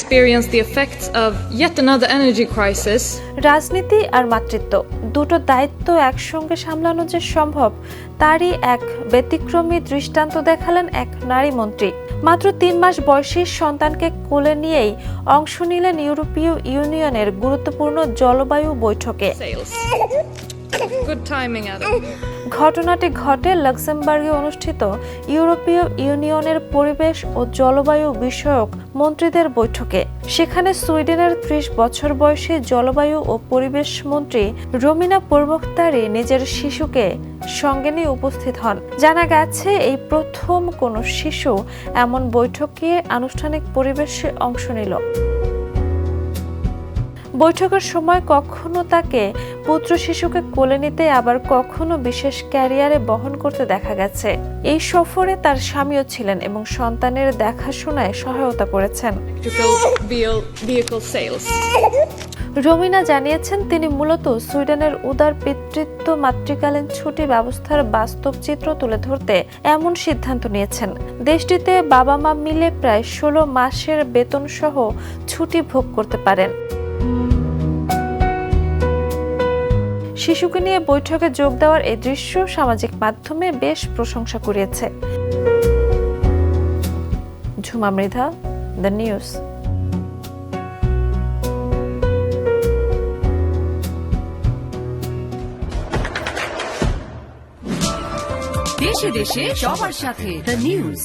experience the effects of yet another energy crisis. রাজনীতি আর মাতৃত্ব দুটো দায়িত্ব একসঙ্গে সামলানো যে সম্ভব তারই এক ব্যতিক্রমী দৃষ্টান্ত দেখালেন এক নারী মন্ত্রী। মাত্র 3 মাস বয়সী সন্তানকে কোলে নিয়েই অংশ নিলেন ইউরোপীয় ইউনিয়নের গুরুত্বপূর্ণ জলবায়ু বৈঠকে। Good timing, Adam. ঘটনাটি ঘটে লাক্সেমবার্গে অনুষ্ঠিত ইউরোপীয় ইউনিয়নের পরিবেশ ও জলবায়ু বিষয়ক মন্ত্রীদের বৈঠকে। সেখানে সুইডেনের 30 বছর বয়সী জলবায়ু ও পরিবেশ মন্ত্রী রোমিনা পোরবোখতারি নিজের শিশুকে সঙ্গে নিয়ে উপস্থিত হন। জানা গেছে এই প্রথম কোনো শিশু এমন বৈঠকে আনুষ্ঠানিক পরিবেশে অংশ নিল। বৈঠকের সময় কখনো তাকে পুত্র শিশুকে কোলে নিতে, আবার কখনো বিশেষ ক্যারিয়ারে বহন করতে দেখা গেছে। এই সফরে তার স্বামীও ছিলেন এবং সন্তানের দেখাশোনায় সহায়তা করেছেন। রোমিনা জানিয়েছেন তিনি মূলত সুইডেনের উদার পিতৃত্ব মাতৃকালীন ছুটি ব্যবস্থার বাস্তব চিত্র তুলে ধরতে এমন সিদ্ধান্ত নিয়েছেন। দেশটিতে বাবা মা মিলে প্রায় 16 মাসের বেতন সহ ছুটি ভোগ করতে পারেন। শিশুকে নিয়ে বৈঠকে যোগ দেওয়ার এই দৃশ্য সামাজিক মাধ্যমে বেশ প্রশংসা কুড়িয়েছে। Jhuma Mridha, the news. দেশে দেশে সবার সাথে, দ্য নিউজ।